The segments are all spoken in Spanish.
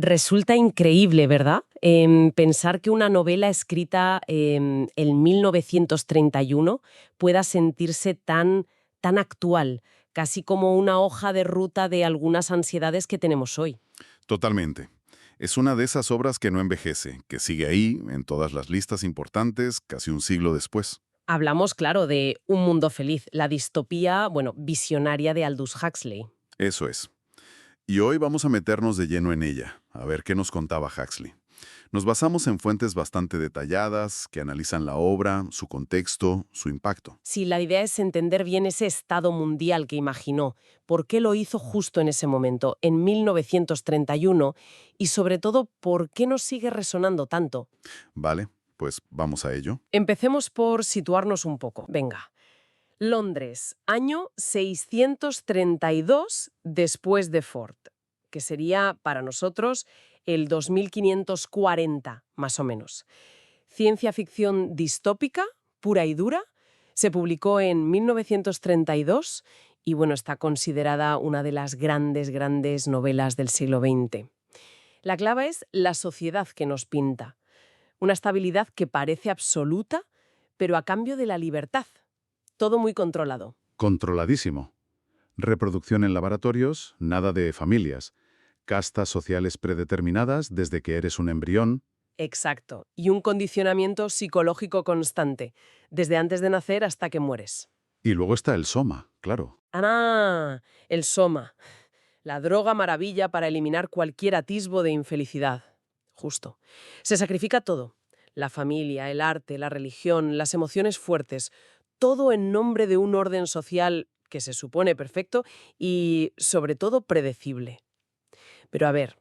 Resulta increíble, ¿verdad? Pensar que una novela escrita en 1931 pueda sentirse tan actual, casi como una hoja de ruta de algunas ansiedades que tenemos hoy. Totalmente. Es una de esas obras que no envejece, que sigue ahí, en todas las listas importantes, casi un siglo después. Hablamos, claro, de Un mundo feliz, la distopía, bueno, visionaria de Aldous Huxley. Eso es. Y hoy vamos a meternos de lleno en ella, a ver qué nos contaba Huxley. Nos basamos en fuentes bastante detalladas, que analizan la obra, su contexto, su impacto. Si la idea es entender bien ese estado mundial que imaginó, por qué lo hizo justo en ese momento, en 1931, y sobre todo, por qué nos sigue resonando tanto. Vale, pues vamos a ello. Empecemos por situarnos un poco. Venga. Londres, año 632 después de Ford, que sería para nosotros el 2540, más o menos. Ciencia ficción distópica, pura y dura, se publicó en 1932 y bueno, está considerada una de las grandes novelas del siglo XX. La clave es la sociedad que nos pinta, una estabilidad que parece absoluta, pero a cambio de la libertad. Todo muy controlado. Controladísimo. Reproducción en laboratorios, nada de familias. Castas sociales predeterminadas desde que eres un embrión. Exacto. Y un condicionamiento psicológico constante, desde antes de nacer hasta que mueres. Y luego está el soma, claro. ¡Ah! El soma. La droga maravilla para eliminar cualquier atisbo de infelicidad. Justo. Se sacrifica todo. La familia, el arte, la religión, las emociones fuertes. Todo en nombre de un orden social que se supone perfecto y, sobre todo, predecible. Pero a ver,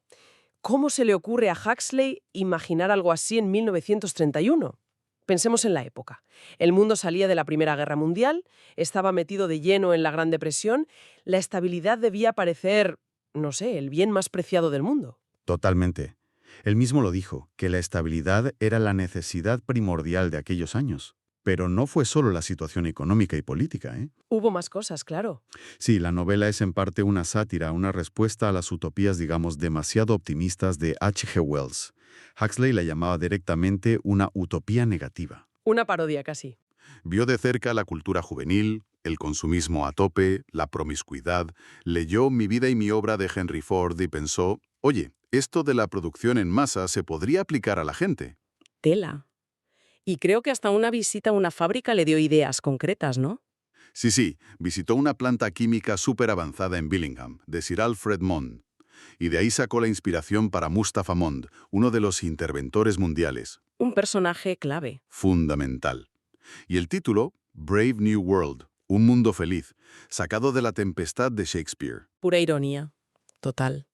¿cómo se le ocurre a Huxley imaginar algo así en 1931? Pensemos en la época. El mundo salía de la Primera Guerra Mundial, estaba metido de lleno en la Gran Depresión, la estabilidad debía parecer, no sé, el bien más preciado del mundo. Totalmente. Él mismo lo dijo, que la estabilidad era la necesidad primordial de aquellos años. Pero no fue solo la situación económica y política, ¿eh? Hubo más cosas, claro. Sí, la novela es en parte una sátira, una respuesta a las utopías, digamos, demasiado optimistas de H. G. Wells. Huxley la llamaba directamente una utopía negativa. Una parodia casi. Vio de cerca la cultura juvenil, el consumismo a tope, la promiscuidad, leyó Mi vida y mi obra de Henry Ford y pensó, oye, esto de la producción en masa se podría aplicar a la gente. Tela. Y creo que hasta una visita a una fábrica le dio ideas concretas, ¿no? Sí, visitó una planta química súper avanzada en Billingham, de Sir Alfred Mond, y de ahí sacó la inspiración para Mustafa Mond, uno de los interventores mundiales. Un personaje clave. Fundamental. Y el título, Brave New World, Un mundo feliz, sacado de La tempestad de Shakespeare. Pura ironía. Total.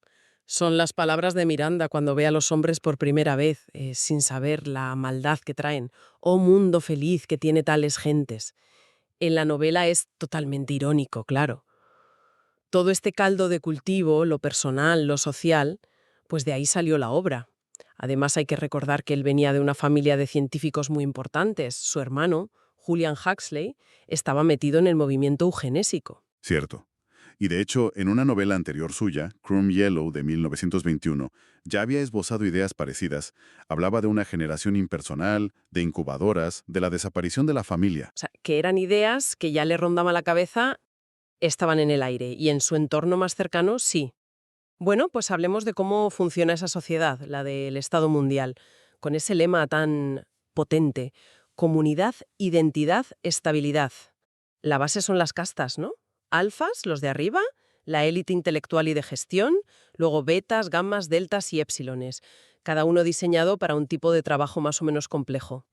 Son las palabras de Miranda cuando ve a los hombres por primera vez, sin saber la maldad que traen. Oh mundo feliz que tiene tales gentes. En la novela es totalmente irónico, claro. Todo este caldo de cultivo, lo personal, lo social, pues de ahí salió la obra. Además hay que recordar que él venía de una familia de científicos muy importantes. Su hermano, Julian Huxley, estaba metido en el movimiento eugenésico. Cierto. Y de hecho, en una novela anterior suya, Chrome Yellow, de 1921, ya había esbozado ideas parecidas. Hablaba de una generación impersonal, de incubadoras, de la desaparición de la familia. O sea, que eran ideas que ya le rondaban la cabeza, estaban en el aire, y en su entorno más cercano sí. Bueno, pues hablemos de cómo funciona esa sociedad, la del Estado mundial, con ese lema tan potente: comunidad, identidad, estabilidad. La base son las castas, ¿no? Alfas, los de arriba, la élite intelectual y de gestión, luego betas, gamas, deltas y épsilones, cada uno diseñado para un tipo de trabajo más o menos complejo.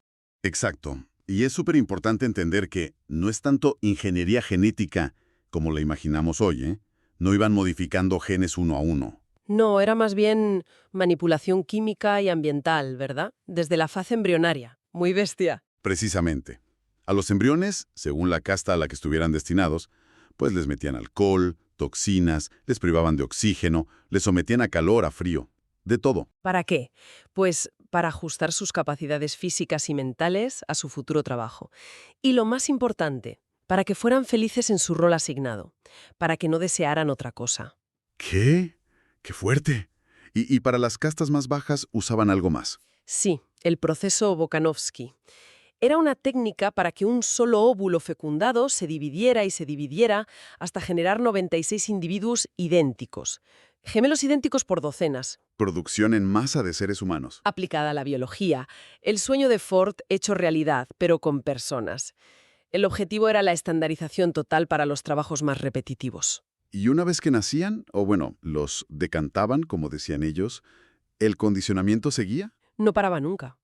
Exacto. Y es súper importante entender que no es tanto ingeniería genética como la imaginamos hoy, ¿eh? No iban modificando genes uno a uno. No, era más bien manipulación química y ambiental, ¿verdad? Desde la fase embrionaria. Muy bestia. Precisamente. A los embriones, según la casta a la que estuvieran destinados, pues les metían alcohol, toxinas, les privaban de oxígeno, les sometían a calor, a frío, de todo. ¿Para qué? Pues para ajustar sus capacidades físicas y mentales a su futuro trabajo. Y lo más importante, para que fueran felices en su rol asignado, para que no desearan otra cosa. ¿Qué? ¡Qué fuerte! Y para las castas más bajas usaban algo más. Sí, el proceso Volkanovski. Era una técnica para que un solo óvulo fecundado se dividiera y se dividiera hasta generar 96 individuos idénticos. Gemelos idénticos por docenas. Producción en masa de seres humanos. Aplicada a la biología. El sueño de Ford hecho realidad, pero con personas. El objetivo era la estandarización total para los trabajos más repetitivos. Y una vez que nacían, o bueno, los decantaban, como decían ellos, ¿el condicionamiento seguía? No paraba nunca.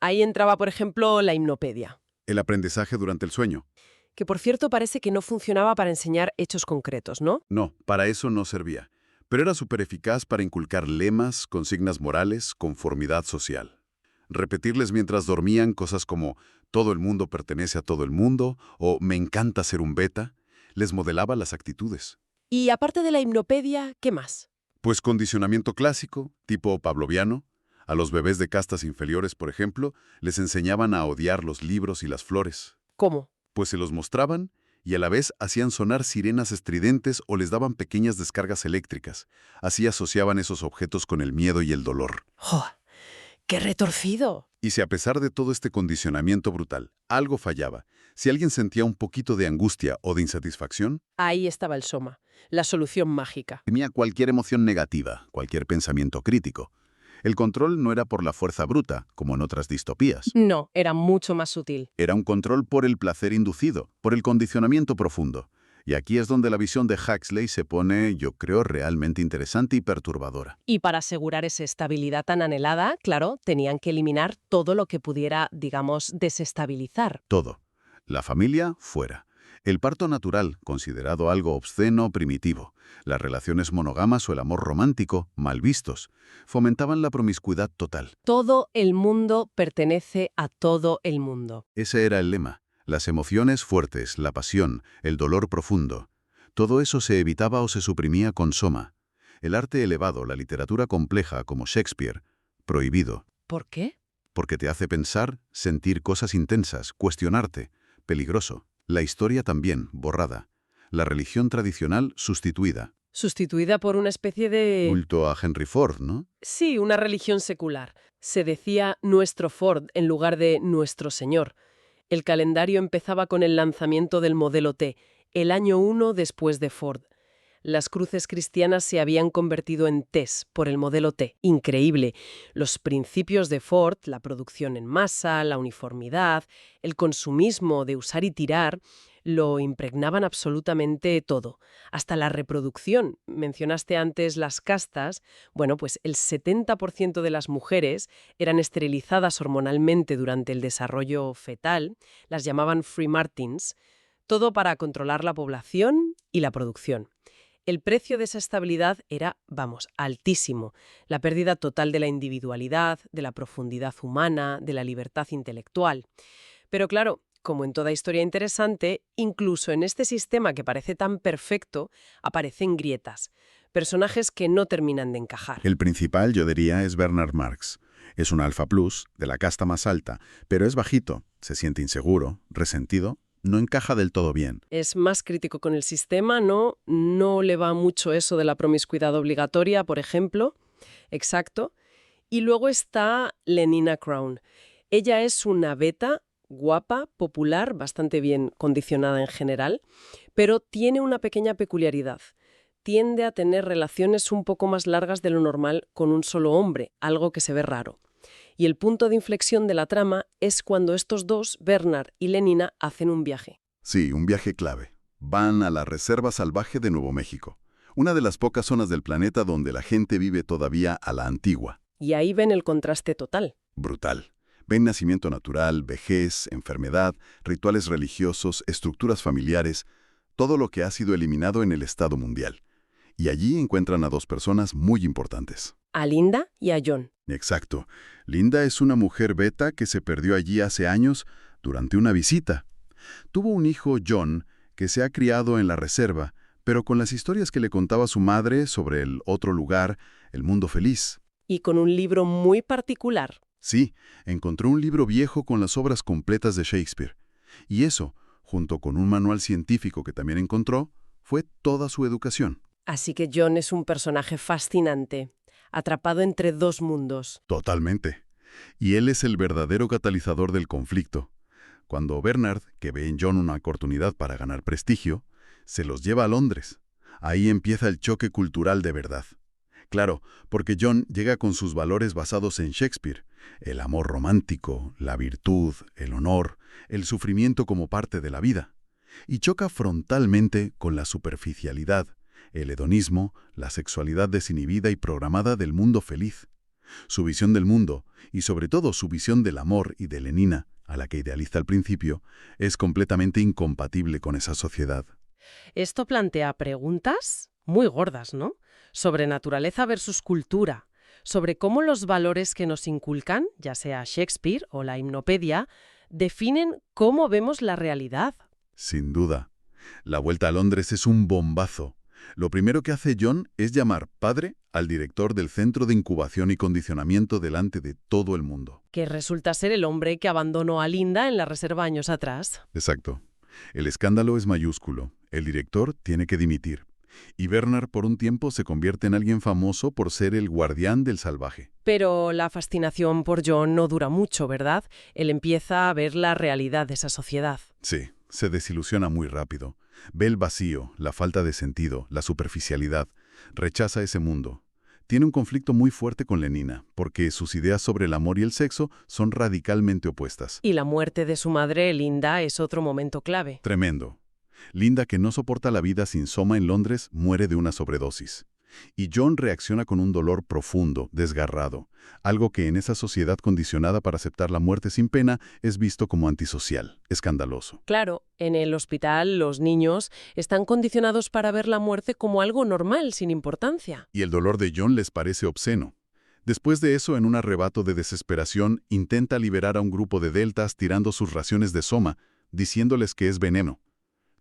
Ahí entraba, por ejemplo, la hipnopedia, El aprendizaje durante el sueño. que por cierto parece que no funcionaba para enseñar hechos concretos, ¿no? No, para eso no servía. Pero era súper eficaz para inculcar lemas, consignas morales, conformidad social. Repetirles mientras dormían cosas como «todo el mundo pertenece a todo el mundo» o «me encanta ser un beta», les modelaba las actitudes. Y aparte de la hipnopedia, ¿qué más? Pues condicionamiento clásico, tipo pavloviano. A los bebés de castas inferiores, por ejemplo, les enseñaban a odiar los libros y las flores. ¿Cómo? Pues se los mostraban y a la vez hacían sonar sirenas estridentes o les daban pequeñas descargas eléctricas. Así asociaban esos objetos con el miedo y el dolor. ¡Oh! ¡Qué retorcido! Y si a pesar de todo este condicionamiento brutal, algo fallaba, si alguien sentía un poquito de angustia o de insatisfacción, Ahí estaba el soma, la solución mágica. tenía cualquier emoción negativa, cualquier pensamiento crítico. El control no era por la fuerza bruta, como en otras distopías. No, era mucho más sutil. Era un control por el placer inducido, por el condicionamiento profundo. Y aquí es donde la visión de Huxley se pone, yo creo, realmente interesante y perturbadora. Y para asegurar esa estabilidad tan anhelada, claro, tenían que eliminar todo lo que pudiera, digamos, desestabilizar. Todo. La familia, fuera. El parto natural, considerado algo obsceno, primitivo. Las relaciones monógamas o el amor romántico, mal vistos. Fomentaban la promiscuidad total. Todo el mundo pertenece a todo el mundo. Ese era el lema. Las emociones fuertes, la pasión, el dolor profundo. Todo eso se evitaba o se suprimía con soma. El arte elevado, la literatura compleja, como Shakespeare, prohibido. ¿Por qué? Porque te hace pensar, sentir cosas intensas, cuestionarte. Peligroso. La historia también, borrada. La religión tradicional, sustituida. Sustituida por una especie de... Culto a Henry Ford, ¿no? Sí, una religión secular. Se decía nuestro Ford en lugar de nuestro Señor. El calendario empezaba con el lanzamiento del modelo T, el año 1 después de Ford. Las cruces cristianas se habían convertido en Ts por el modelo T. Increíble. Los principios de Ford, la producción en masa, la uniformidad, el consumismo de usar y tirar, lo impregnaban absolutamente todo. Hasta la reproducción. Mencionaste antes las castas. Bueno, pues el 70% de las mujeres eran esterilizadas hormonalmente durante el desarrollo fetal. Las llamaban free martins. Todo para controlar la población y la producción. El precio de esa estabilidad era, vamos, altísimo. La pérdida total de la individualidad, de la profundidad humana, de la libertad intelectual. Pero claro, como en toda historia interesante, incluso en este sistema que parece tan perfecto, aparecen grietas. Personajes que no terminan de encajar. El principal, yo diría, es Bernard Marx. Es un alfa plus, de la casta más alta, pero es bajito, se siente inseguro, resentido. No encaja del todo bien. Es más crítico con el sistema, ¿no? No le va mucho eso de la promiscuidad obligatoria, por ejemplo. Exacto. Y luego está Lenina Crown. Ella es una beta, guapa, popular, bastante bien condicionada en general, pero tiene una pequeña peculiaridad. Tiende a tener relaciones un poco más largas de lo normal con un solo hombre, algo que se ve raro. Y el punto de inflexión de la trama es cuando estos dos, Bernard y Lenina, hacen un viaje. Sí, un viaje clave. Van a la Reserva Salvaje de Nuevo México, una de las pocas zonas del planeta donde la gente vive todavía a la antigua. Y ahí ven el contraste total. Brutal. Ven nacimiento natural, vejez, enfermedad, rituales religiosos, estructuras familiares, todo lo que ha sido eliminado en el Estado mundial. Y allí encuentran a dos personas muy importantes. A Linda y a John. Exacto. Linda es una mujer beta que se perdió allí hace años durante una visita. Tuvo un hijo, John, que se ha criado en la reserva, pero con las historias que le contaba su madre sobre el otro lugar, el mundo feliz. Y con un libro muy particular. Sí, encontró un libro viejo con las obras completas de Shakespeare. Y eso, junto con un manual científico que también encontró, fue toda su educación. Así que John es un personaje fascinante. atrapado entre dos mundos. Totalmente. Y él es el verdadero catalizador del conflicto. Cuando Bernard, que ve en John una oportunidad para ganar prestigio, se los lleva a Londres. Ahí empieza el choque cultural de verdad. Claro, porque John llega con sus valores basados en Shakespeare, el amor romántico, la virtud, el honor, el sufrimiento como parte de la vida, y choca frontalmente con la superficialidad, el hedonismo, la sexualidad desinhibida y programada del mundo feliz. Su visión del mundo, y sobre todo su visión del amor y de Lenina, a la que idealiza al principio, es completamente incompatible con esa sociedad. Esto plantea preguntas muy gordas, ¿no? Sobre naturaleza versus cultura, sobre cómo los valores que nos inculcan, ya sea Shakespeare o la himnopedia, definen cómo vemos la realidad. Sin duda. La vuelta a Londres es un bombazo. Lo primero que hace John es llamar padre al director del Centro de Incubación y Condicionamiento delante de todo el mundo. Que resulta ser el hombre que abandonó a Linda en la reserva años atrás. Exacto. El escándalo es mayúsculo. El director tiene que dimitir. Y Bernard por un tiempo se convierte en alguien famoso por ser el guardián del salvaje. Pero la fascinación por John no dura mucho, ¿verdad? Él empieza a ver la realidad de esa sociedad. Sí, se desilusiona muy rápido. Ve el vacío, la falta de sentido, la superficialidad. Rechaza ese mundo. Tiene un conflicto muy fuerte con Lenina, porque sus ideas sobre el amor y el sexo son radicalmente opuestas. Y la muerte de su madre, Linda, es otro momento clave. Tremendo. Linda, que no soporta la vida sin Soma en Londres, muere de una sobredosis. Y John reacciona con un dolor profundo, desgarrado, algo que en esa sociedad condicionada para aceptar la muerte sin pena es visto como antisocial, escandaloso. Claro, en el hospital los niños están condicionados para ver la muerte como algo normal, sin importancia. Y el dolor de John les parece obsceno. Después de eso, en un arrebato de desesperación, intenta liberar a un grupo de deltas tirando sus raciones de Soma, diciéndoles que es veneno.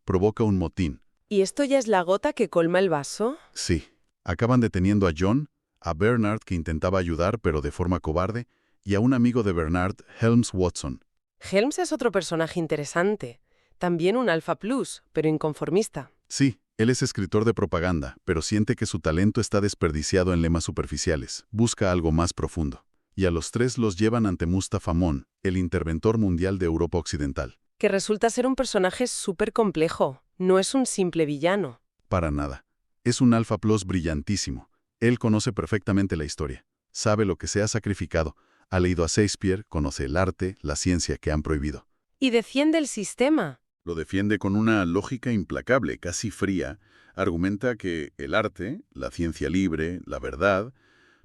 Provoca un motín. ¿Y esto ya es la gota que colma el vaso? Sí. Acaban deteniendo a John, a Bernard, que intentaba ayudar pero de forma cobarde, y a un amigo de Bernard, Helms Watson. Helms es otro personaje interesante. También un alfa plus, pero inconformista. Sí, él es escritor de propaganda, pero siente que su talento está desperdiciado en lemas superficiales. Busca algo más profundo. Y a los tres los llevan ante Mustafa Mon, el interventor mundial de Europa Occidental. Que resulta ser un personaje súper complejo. No es un simple villano. Para nada. Es un alfa plus brillantísimo. Él conoce perfectamente la historia. Sabe lo que se ha sacrificado. Ha leído a Shakespeare, conoce el arte, la ciencia que han prohibido. Y defiende el sistema. Lo defiende con una lógica implacable, casi fría. Argumenta que el arte, la ciencia libre, la verdad,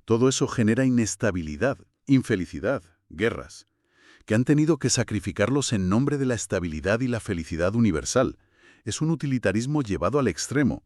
todo eso genera inestabilidad, infelicidad, guerras, que han tenido que sacrificarlos en nombre de la estabilidad y la felicidad universal. Es un utilitarismo llevado al extremo.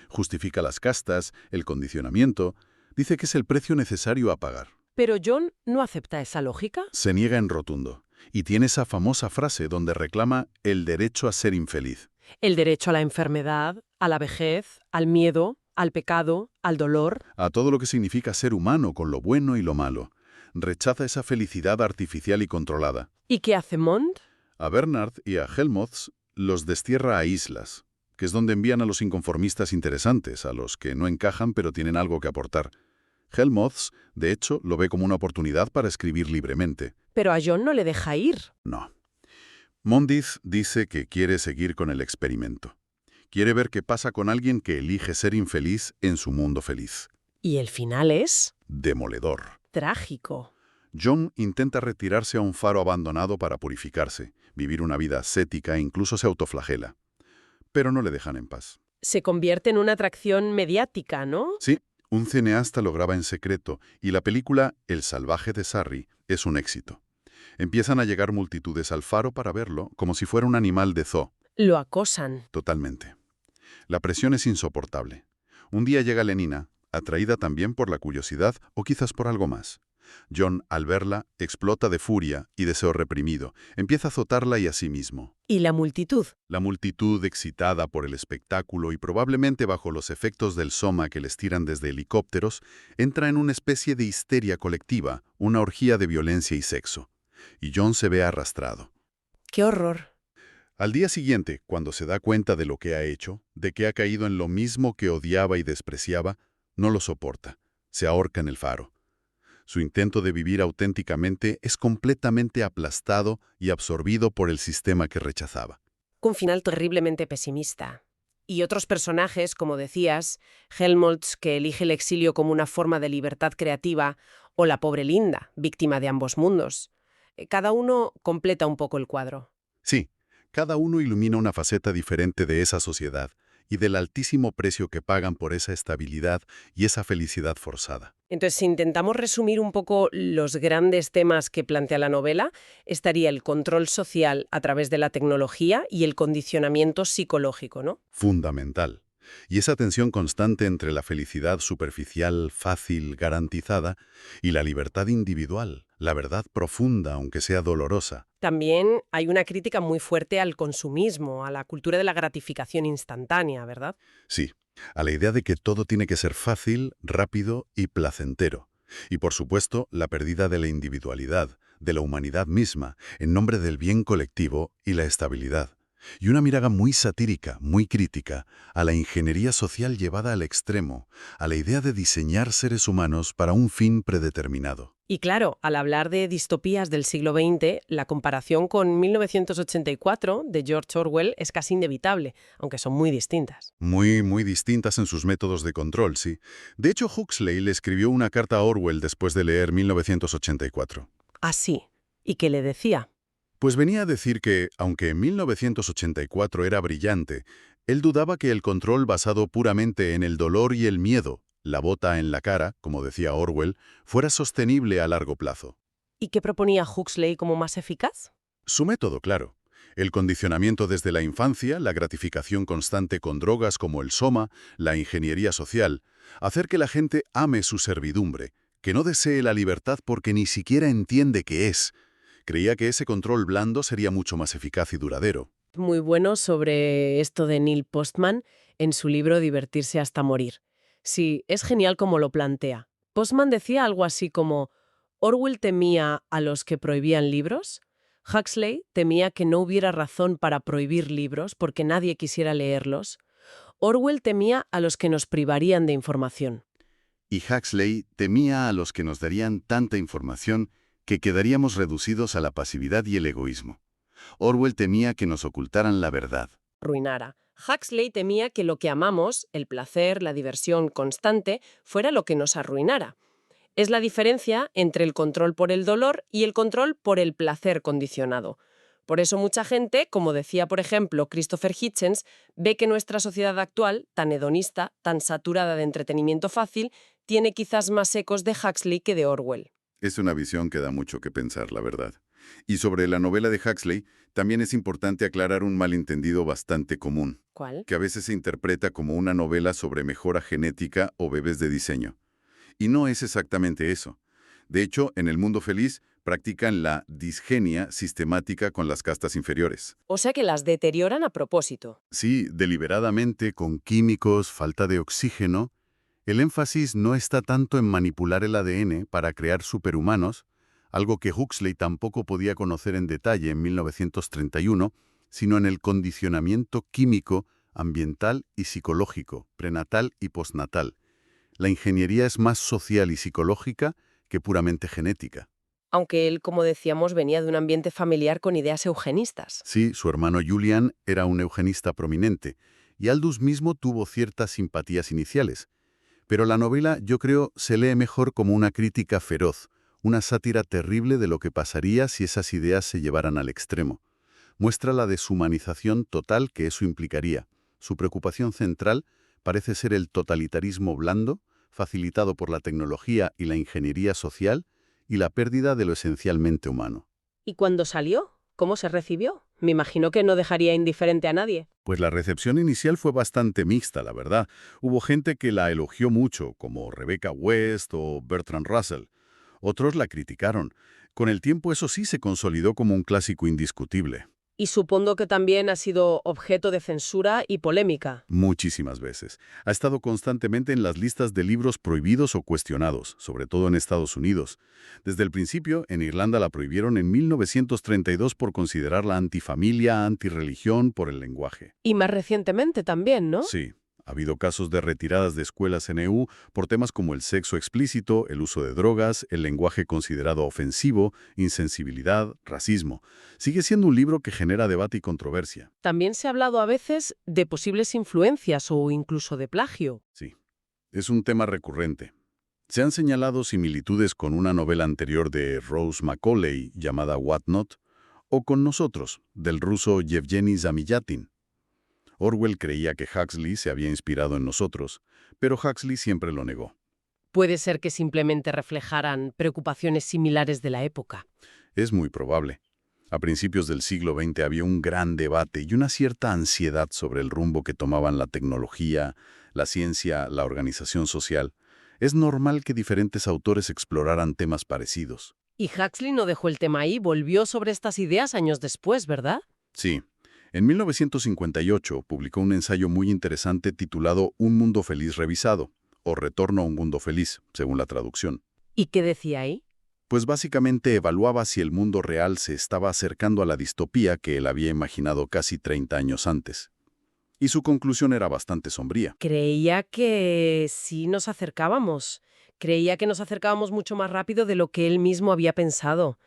Justifica las castas, el condicionamiento, dice que es el precio necesario a pagar. Pero John no acepta esa lógica. Se niega en rotundo, y tiene esa famosa frase donde reclama el derecho a ser infeliz. El derecho a la enfermedad, a la vejez, al miedo, al pecado, al dolor. A todo lo que significa ser humano con lo bueno y lo malo. Rechaza esa felicidad artificial y controlada. ¿Y qué hace Mond? A Bernard y a Helmholtz los destierra a islas, que es donde envían a los inconformistas interesantes, a los que no encajan pero tienen algo que aportar. Helmholtz, de hecho, lo ve como una oportunidad para escribir libremente. Pero a John no le deja ir. No. Mondiz dice que quiere seguir con el experimento. Quiere ver qué pasa con alguien que elige ser infeliz en su mundo feliz. Y el final es Demoledor. trágico. John intenta retirarse a un faro abandonado para purificarse, vivir una vida ascética e incluso se autoflagela. Pero no le dejan en paz. Se convierte en una atracción mediática, ¿no? Sí, un cineasta lo graba en secreto y la película El salvaje de Surrey es un éxito. Empiezan a llegar multitudes al faro para verlo como si fuera un animal de zoo. Lo acosan. Totalmente. La presión es insoportable. Un día llega Lenina, atraída también por la curiosidad o quizás por algo más. John, al verla, explota de furia y deseo reprimido. Empieza a azotarla y a sí mismo. ¿Y la multitud? La multitud, excitada por el espectáculo y probablemente bajo los efectos del soma que les tiran desde helicópteros, entra en una especie de histeria colectiva, una orgía de violencia y sexo. Y John se ve arrastrado. ¡Qué horror! Al día siguiente, cuando se da cuenta de lo que ha hecho, de que ha caído en lo mismo que odiaba y despreciaba, no lo soporta. se ahorca en el faro. Su intento de vivir auténticamente es completamente aplastado y absorbido por el sistema que rechazaba. Un final terriblemente pesimista. Y otros personajes, como decías, Helmholtz, que elige el exilio como una forma de libertad creativa, o la pobre Linda, víctima de ambos mundos. Cada uno completa un poco el cuadro. Sí, cada uno ilumina una faceta diferente de esa sociedad y del altísimo precio que pagan por esa estabilidad y esa felicidad forzada. Entonces, si intentamos resumir un poco los grandes temas que plantea la novela, estaría el control social a través de la tecnología y el condicionamiento psicológico, ¿no? Fundamental. Y esa tensión constante entre la felicidad superficial, fácil, garantizada, y la libertad individual, la verdad profunda, aunque sea dolorosa. También hay una crítica muy fuerte al consumismo, a la cultura de la gratificación instantánea, ¿verdad? Sí, a la idea de que todo tiene que ser fácil, rápido y placentero. Y por supuesto, la pérdida de la individualidad, de la humanidad misma, en nombre del bien colectivo y la estabilidad. Y una mirada muy satírica, muy crítica, a la ingeniería social llevada al extremo, a la idea de diseñar seres humanos para un fin predeterminado. Y claro, al hablar de distopías del siglo XX, la comparación con 1984 de George Orwell es casi inevitable, aunque son muy distintas. Muy distintas en sus métodos de control, sí. De hecho, Huxley le escribió una carta a Orwell después de leer 1984. Así. ¿Y qué le decía? Pues venía a decir que, aunque en 1984 era brillante, él dudaba que el control basado puramente en el dolor y el miedo, la bota en la cara, como decía Orwell, fuera sostenible a largo plazo. ¿Y qué proponía Huxley como más eficaz? Su método, claro. El condicionamiento desde la infancia, la gratificación constante con drogas como el soma, la ingeniería social, hacer que la gente ame su servidumbre, que no desee la libertad porque ni siquiera entiende qué es. Creía que ese control blando sería mucho más eficaz y duradero. Muy bueno sobre esto de Neil Postman en su libro Divertirse hasta morir. Sí, es genial como lo plantea. Postman decía algo así como: Orwell temía a los que prohibían libros, Huxley temía que no hubiera razón para prohibir libros porque nadie quisiera leerlos, Orwell temía a los que nos privarían de información. Y Huxley temía a los que nos darían tanta información que quedaríamos reducidos a la pasividad y el egoísmo. Orwell temía que nos ocultaran la verdad. Arruinara. Huxley temía que lo que amamos, el placer, la diversión constante, fuera lo que nos arruinara. Es la diferencia entre el control por el dolor y el control por el placer condicionado. Por eso mucha gente, como decía por ejemplo Christopher Hitchens, ve que nuestra sociedad actual, tan hedonista, tan saturada de entretenimiento fácil, tiene quizás más ecos de Huxley que de Orwell. Es una visión que da mucho que pensar, la verdad. Y sobre la novela de Huxley, también es importante aclarar un malentendido bastante común, ¿Cuál? que a veces se interpreta como una novela sobre mejora genética o bebés de diseño. Y no es exactamente eso. De hecho, en El Mundo Feliz practican la disgenia sistemática con las castas inferiores. O sea que las deterioran a propósito. Sí, deliberadamente, con químicos, falta de oxígeno. El énfasis no está tanto en manipular el ADN para crear superhumanos, algo que Huxley tampoco podía conocer en detalle en 1931, sino en el condicionamiento químico, ambiental y psicológico, prenatal y postnatal. La ingeniería es más social y psicológica que puramente genética. Aunque él, como decíamos, venía de un ambiente familiar con ideas eugenistas. Sí, su hermano Julian era un eugenista prominente, y Aldous mismo tuvo ciertas simpatías iniciales. Pero la novela, yo creo, se lee mejor como una crítica feroz, una sátira terrible de lo que pasaría si esas ideas se llevaran al extremo. Muestra la deshumanización total que eso implicaría. Su preocupación central parece ser el totalitarismo blando, facilitado por la tecnología y la ingeniería social, y la pérdida de lo esencialmente humano. ¿Y cuando salió? ¿Cómo se recibió? Me imagino que no dejaría indiferente a nadie. Pues la recepción inicial fue bastante mixta, la verdad. Hubo gente que la elogió mucho, como Rebecca West o Bertrand Russell. Otros la criticaron. Con el tiempo eso sí se consolidó como un clásico indiscutible. Y supongo que también ha sido objeto de censura y polémica. Muchísimas veces. Ha estado constantemente en las listas de libros prohibidos o cuestionados, sobre todo en Estados Unidos. Desde el principio, en Irlanda la prohibieron en 1932 por considerarla antifamilia, antirreligión, por el lenguaje. Y más recientemente también, ¿no? Sí. Ha habido casos de retiradas de escuelas en EU por temas como el sexo explícito, el uso de drogas, el lenguaje considerado ofensivo, insensibilidad, racismo. Sigue siendo un libro que genera debate y controversia. También se ha hablado a veces de posibles influencias o incluso de plagio. Sí, es un tema recurrente. Se han señalado similitudes con una novela anterior de Rose Macaulay llamada What Not, o con Nosotros, del ruso Yevgeny Zamyatin. Orwell creía que Huxley se había inspirado en Nosotros, pero Huxley siempre lo negó. Puede ser que simplemente reflejaran preocupaciones similares de la época. Es muy probable. A principios del siglo XX había un gran debate y una cierta ansiedad sobre el rumbo que tomaban la tecnología, la ciencia, la organización social. Es normal que diferentes autores exploraran temas parecidos. Y Huxley no dejó el tema ahí, volvió sobre estas ideas años después, ¿verdad? Sí. En 1958 publicó un ensayo muy interesante titulado Un mundo feliz revisado, o Retorno a un mundo feliz, según la traducción. ¿Y qué decía ahí? Pues básicamente evaluaba si el mundo real se estaba acercando a la distopía que él había imaginado casi 30 años antes. Y su conclusión era bastante sombría. Creía que sí nos acercábamos. Creía que nos acercábamos mucho más rápido de lo que él mismo había pensado.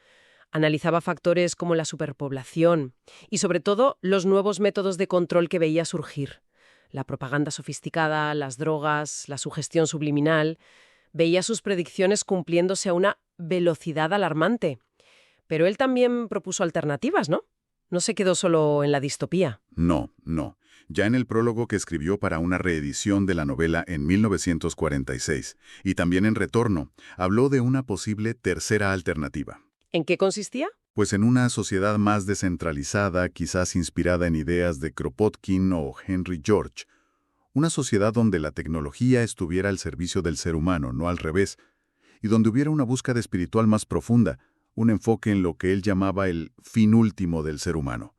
Analizaba factores como la superpoblación y, sobre todo, los nuevos métodos de control que veía surgir. La propaganda sofisticada, las drogas, la sugestión subliminal. Veía sus predicciones cumpliéndose a una velocidad alarmante. Pero él también propuso alternativas, ¿no? No se quedó solo en la distopía. No. Ya en el prólogo que escribió para una reedición de la novela en 1946, y también en Retorno, habló de una posible tercera alternativa. ¿En qué consistía? Pues en una sociedad más descentralizada, quizás inspirada en ideas de Kropotkin o Henry George. Una sociedad donde la tecnología estuviera al servicio del ser humano, no al revés, y donde hubiera una búsqueda espiritual más profunda, un enfoque en lo que él llamaba el fin último del ser humano.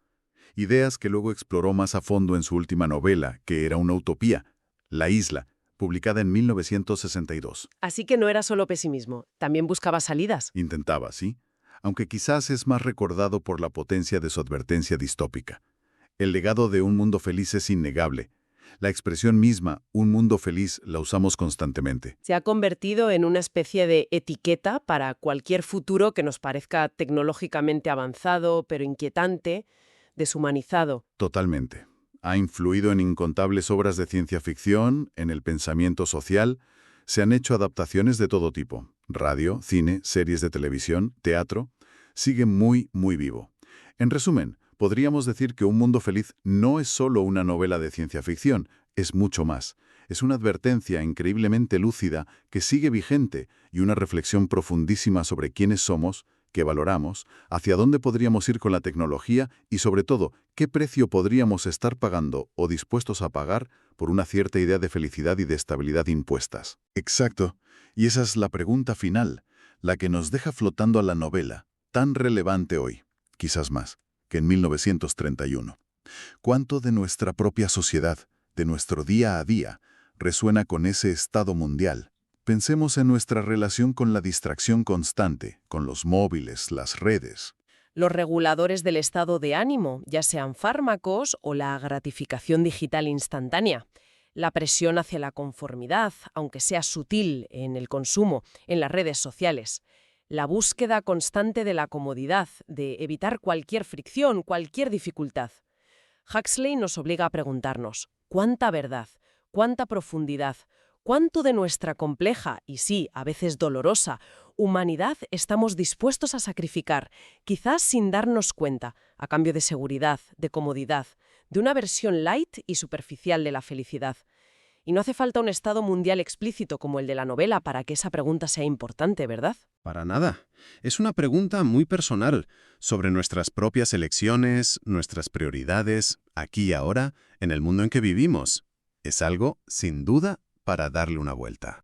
Ideas que luego exploró más a fondo en su última novela, que era una utopía, La Isla, publicada en 1962. Así que no era solo pesimismo, también buscaba salidas. Intentaba, sí, aunque quizás es más recordado por la potencia de su advertencia distópica. El legado de un mundo feliz es innegable. La expresión misma, un mundo feliz, la usamos constantemente. Se ha convertido en una especie de etiqueta para cualquier futuro que nos parezca tecnológicamente avanzado, pero inquietante, deshumanizado. Totalmente. Ha influido en incontables obras de ciencia ficción, en el pensamiento social. Se han hecho adaptaciones de todo tipo. Radio, cine, series de televisión, teatro. Sigue muy, muy vivo. En resumen, podríamos decir que Un mundo feliz no es solo una novela de ciencia ficción, es mucho más. Es una advertencia increíblemente lúcida que sigue vigente y una reflexión profundísima sobre quiénes somos, qué valoramos, hacia dónde podríamos ir con la tecnología y, sobre todo, qué precio podríamos estar pagando o dispuestos a pagar por una cierta idea de felicidad y de estabilidad impuestas. Exacto. Y esa es la pregunta final, la que nos deja flotando a la novela, tan relevante hoy, quizás más, que en 1931. ¿Cuánto de nuestra propia sociedad, de nuestro día a día, resuena con ese estado mundial? Pensemos en nuestra relación con la distracción constante, con los móviles, las redes. Los reguladores del estado de ánimo, ya sean fármacos o la gratificación digital instantánea. La presión hacia la conformidad, aunque sea sutil en el consumo, en las redes sociales. La búsqueda constante de la comodidad, de evitar cualquier fricción, cualquier dificultad. Huxley nos obliga a preguntarnos, ¿cuánta verdad, cuánta profundidad, cuánto de nuestra compleja, y sí, a veces dolorosa, humanidad estamos dispuestos a sacrificar, quizás sin darnos cuenta, a cambio de seguridad, de comodidad, de una versión light y superficial de la felicidad? Y no hace falta un estado mundial explícito como el de la novela para que esa pregunta sea importante, ¿verdad? Para nada. Es una pregunta muy personal sobre nuestras propias elecciones, nuestras prioridades, aquí y ahora, en el mundo en que vivimos. Es algo, sin duda, para darle una vuelta.